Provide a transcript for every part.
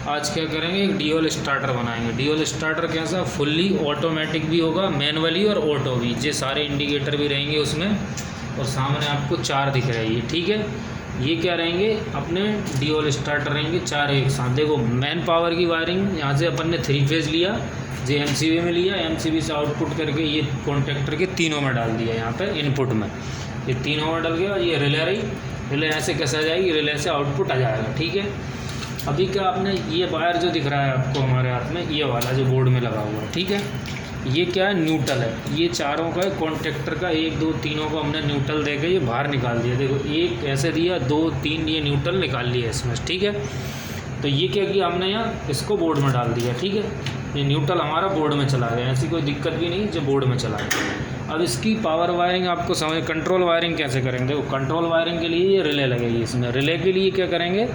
आज क्या करेंगे, एक ड्यूल स्टार्टर बनाएंगे। ड्यूल स्टार्टर कैसा, फुल्ली ऑटोमेटिक भी होगा, मैनुअली और ऑटो भी। ये सारे इंडिकेटर भी रहेंगे उसमें, और सामने आपको 4 दिख रहे हैं, ठीक है। ये क्या रहेंगे, अपने ड्यूल स्टार्टर रहेंगे 4 एक साथ। देखो मेन पावर की वायरिंग यहाँ से अपन ने 3 फेज़ लिया, जे एमसीबी में लिया, एमसीबी से आउटपुट करके ये कॉन्टेक्टर के तीनों में डाल दिया, यहाँ पे इनपुट में ये तीनों में डल गया। और ये रिले रही, रिले ऐसे कैसे जाएगी, रिले से आउटपुट आ जाएगा, ठीक है। अभी क्या आपने ये वायर जो दिख रहा है आपको हमारे हाथ में, ये वाला जो बोर्ड में लगा हुआ है, ठीक है, ये क्या है, न्यूट्रल है। ये चारों का कॉन्टेक्टर का 1 2 तीनों को हमने न्यूट्रल देके ये बाहर निकाल दिया। देखो एक ऐसे दिया, 2 3 ये न्यूट्रल निकाल लिया इसमें, ठीक है। तो ये क्या किया हमने, यहाँ इसको बोर्ड में डाल दिया, ठीक है। ये न्यूट्रल हमारा बोर्ड में चला गया, ऐसी कोई दिक्कत भी नहीं, जो बोर्ड में चला गया। अब इसकी पावर वायरिंग आपको समझ, कंट्रोल वायरिंग कैसे करेंगे। देखो कंट्रोल वायरिंग के लिए ये रिले लगेगी इसमें। रिले के लिए क्या करेंगे,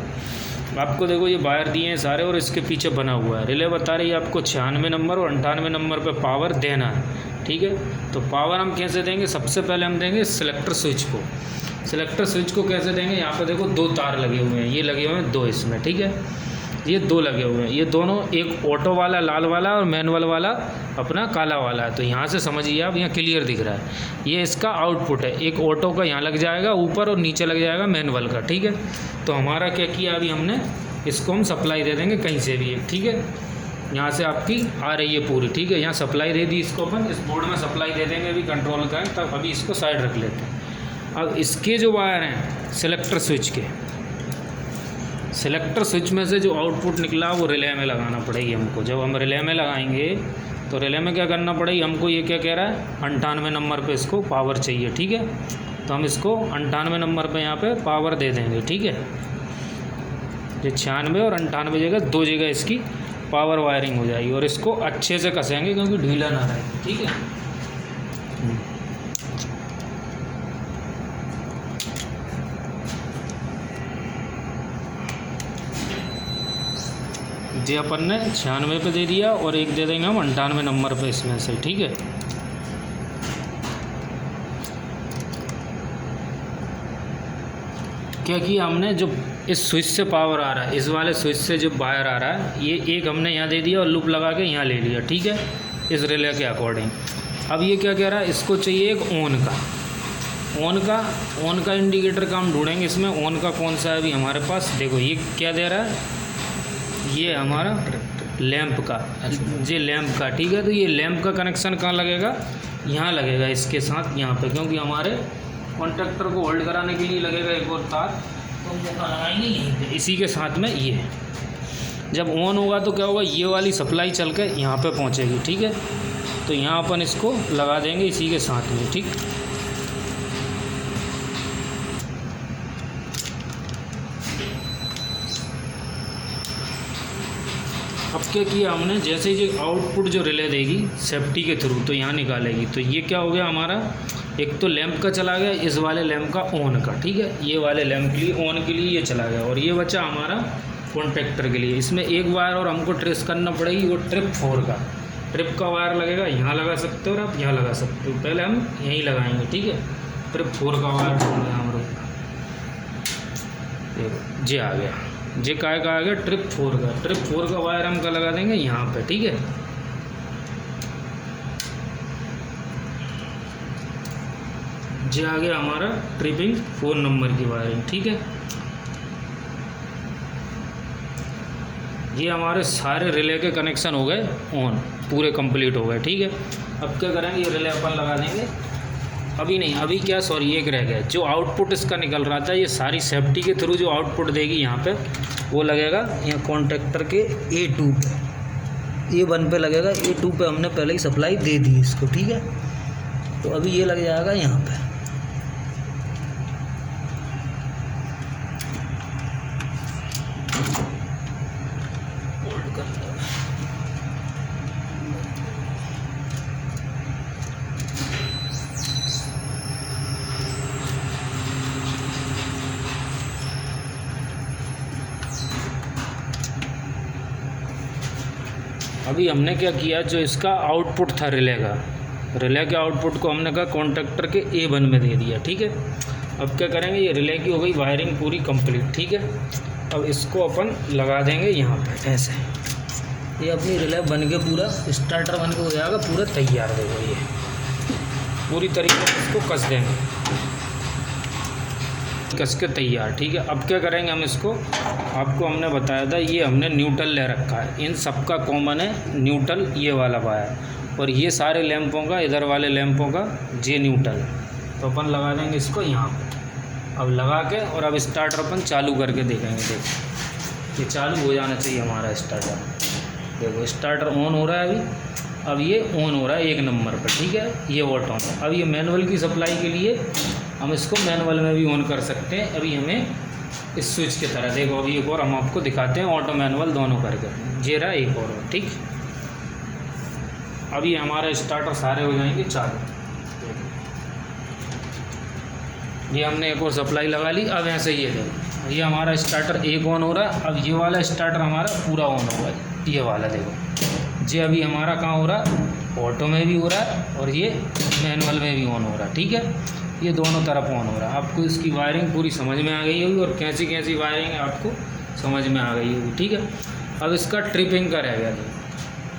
आपको देखो ये वायर दिए हैं सारे, और इसके पीछे बना हुआ है रिले, बता रही है आपको 96 नंबर और 98 नंबर पे पावर देना है, ठीक है। तो पावर हम कैसे देंगे, सबसे पहले हम देंगे सिलेक्टर स्विच को। सिलेक्टर स्विच को कैसे देंगे, यहाँ पे देखो 2 तार लगे हुए हैं, ये लगे हुए हैं 2 इसमें, ठीक है। ये 2 लगे हुए हैं, ये दोनों, एक ऑटो वाला लाल वाला और मैनुअल वाला अपना काला वाला है। तो यहाँ से समझिए आप, यहाँ क्लियर दिख रहा है, ये इसका आउटपुट है। एक ऑटो का यहाँ लग जाएगा ऊपर, और नीचे लग जाएगा मैनुअल का, ठीक है। तो हमारा क्या किया अभी हमने, इसको हम सप्लाई दे देंगे कहीं से भी, ठीक है। यहाँ से आपकी आ रही है पूरी, ठीक है। यहाँ सप्लाई दे दी इसको अपन, इस बोर्ड में सप्लाई दे देंगे अभी कंट्रोल का है, तब अभी इसको साइड रख लेते हैं। अब इसके जो वायर हैं सिलेक्टर स्विच के, सिलेक्टर स्विच में से जो आउटपुट निकला वो रिले में लगाना पड़ेगी हमको। जब हम रिले में लगाएंगे तो रिले में क्या करना पड़ेगी हमको, ये क्या कह रहा है, 98 नंबर पे इसको पावर चाहिए, ठीक है। तो हम इसको 98 नंबर पे यहाँ पे पावर दे देंगे, ठीक है। ये 96 और 98 जगह 2 जगह इसकी पावर वायरिंग हो जाएगी, और इसको अच्छे से कसेंगे क्योंकि ढीला ना रहे, ठीक है। ये अपन ने 96 पे दे दिया, और एक दे देंगे हम 98 नंबर पे इसमें से, ठीक है। क्या किया हमने, जो इस स्विच से पावर आ रहा है, इस वाले स्विच से जो वायर आ रहा है, ये एक हमने यहाँ दे दिया और लूप लगा के यहाँ ले लिया, ठीक है, इस रिले के अकॉर्डिंग। अब ये क्या कह रहा है, इसको चाहिए एक ऑन का इंडिकेटर का हम ढूंढेंगे इसमें। ऑन का कौन सा है अभी हमारे पास, देखो ये क्या दे रहा है, ये हमारा लैंप का, ये लैंप का, ठीक है। तो ये लैंप का कनेक्शन कहाँ लगेगा, यहाँ लगेगा इसके साथ, यहाँ पे, क्योंकि हमारे कॉन्टेक्टर को होल्ड कराने के लिए लगेगा एक और तार, तो हम वो लगाएंगे यहीं पे, इसी के साथ में। ये जब ऑन होगा तो क्या होगा, ये वाली सप्लाई चल के यहाँ पे पहुँचेगी, ठीक है। तो यहाँ अपन इसको लगा देंगे इसी के साथ में, ठीक। अब क्या किया हमने, जैसे ही जो आउटपुट जो रिले देगी सेफ्टी के थ्रू, तो यहाँ निकालेगी। तो ये क्या हो गया हमारा, एक तो लैंप का चला गया, इस वाले लैंप का ऑन का, ठीक है। ये वाले लैंप के लिए ऑन के लिए ये चला गया, और ये बचा हमारा कॉन्टेक्टर के लिए। इसमें एक वायर और हमको ट्रेस करना पड़ेगी, वो ट्रिप 4 का, ट्रिप का वायर लगेगा, यहाँ लगा सकते हो और आप यहाँ लगा सकते हो। पहले हम यहीं लगाएंगे, ठीक है। ट्रिप 4 का वायर हम लोग, देखो जे आ गया, जे काय का आ गया, ट्रिप 4 का। ट्रिप 4 का वायर हम का लगा देंगे यहाँ पे, ठीक है। जे आ गया हमारा ट्रिपिंग 4 नंबर की वायरिंग, ठीक है। ये हमारे सारे रिले के कनेक्शन हो गए ऑन, पूरे कंप्लीट हो गए, ठीक है। अब क्या करेंगे, ये रिले अपन लगा देंगे, अभी नहीं, अभी क्या, सॉरी एक रह गया, जो आउटपुट इसका निकल रहा था, ये सारी सेफ्टी के थ्रू जो आउटपुट देगी यहाँ पे, वो लगेगा यहाँ कॉन्टेक्टर के A2 पे, A1 पे लगेगा, A2 पे हमने पहले ही सप्लाई दे दी इसको, ठीक है। तो अभी ये लग जाएगा यहाँ पे, अभी हमने क्या किया, जो इसका आउटपुट था रिले का, रिले के आउटपुट को हमने कहा कॉन्टेक्टर के A1 में दे दिया, ठीक है। अब क्या करेंगे, ये रिले की हो गई वायरिंग पूरी कंप्लीट, ठीक है। अब इसको अपन लगा देंगे यहाँ पे ऐसे। ये अपनी रिले बन के पूरा स्टार्टर बन के हो जाएगा पूरा तैयार। देखो ये पूरी तरीके से इसको कस देंगे, कस के तैयार। ठीक है, अब क्या करेंगे हम इसको, आपको हमने बताया था ये हमने न्यूट्रल ले रखा है, इन सबका कॉमन है न्यूट्रल ये वाला वायर, और ये सारे लैंपों का, इधर वाले लैंपों का जे न्यूट्रल। तो अपन लगा देंगे इसको यहाँ पे। अब लगा के और अब स्टार्टर अपन चालू करके देखेंगे। देखो ये चालू हो जाना चाहिए हमारा स्टार्टर। देखो स्टार्टर ऑन हो रहा है अभी, अब ये ऑन हो रहा है 1 नंबर पर। ठीक है, ये ऑटो में। अब ये मैनुअल की सप्लाई के लिए हम इसको मैनुअल में भी ऑन कर सकते हैं। अभी हमें इस स्विच की तरह, देखो अभी एक और हम आपको दिखाते हैं ऑटो मैनुअल दोनों करके। ये रहा एक और, ठीक। अभी हमारा स्टार्टर सारे हो जाएंगे चालू। ये हमने एक और सप्लाई लगा ली। अब ऐसे ही है, ये हमारा स्टार्टर एक ऑन हो रहा है। अब ये वाला स्टार्टर हमारा पूरा ऑन होगा, ये वाला देखो। ये अभी हमारा कहाँ हो रहा है, ऑटो में भी हो रहा है और ये मैनुअल में भी ऑन हो रहा है। ठीक है, ये दोनों तरफ ऑन हो रहा है। आपको इसकी वायरिंग पूरी समझ में आ गई होगी और कैसी कैसी वायरिंग है आपको समझ में आ गई होगी। ठीक है, अब इसका ट्रिपिंग का रह गया,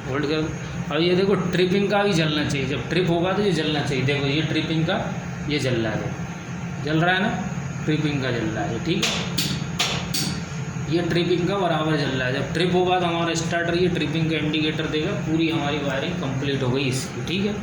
होल्ड कर। अब ये देखो ट्रिपिंग का भी जलना चाहिए, जब ट्रिप होगा तो ये जलना चाहिए। देखो ये ट्रिपिंग का ये जल रहा है, जल रहा है ना, ट्रिपिंग का जल रहा है। ठीक है, ये ट्रिपिंग का बराबर जल रहा है। जब ट्रिप होगा तो हमारा स्टार्टर ये ट्रिपिंग का इंडिकेटर देगा। पूरी हमारी वायरिंग कंप्लीट हो गई इसकी। ठीक है।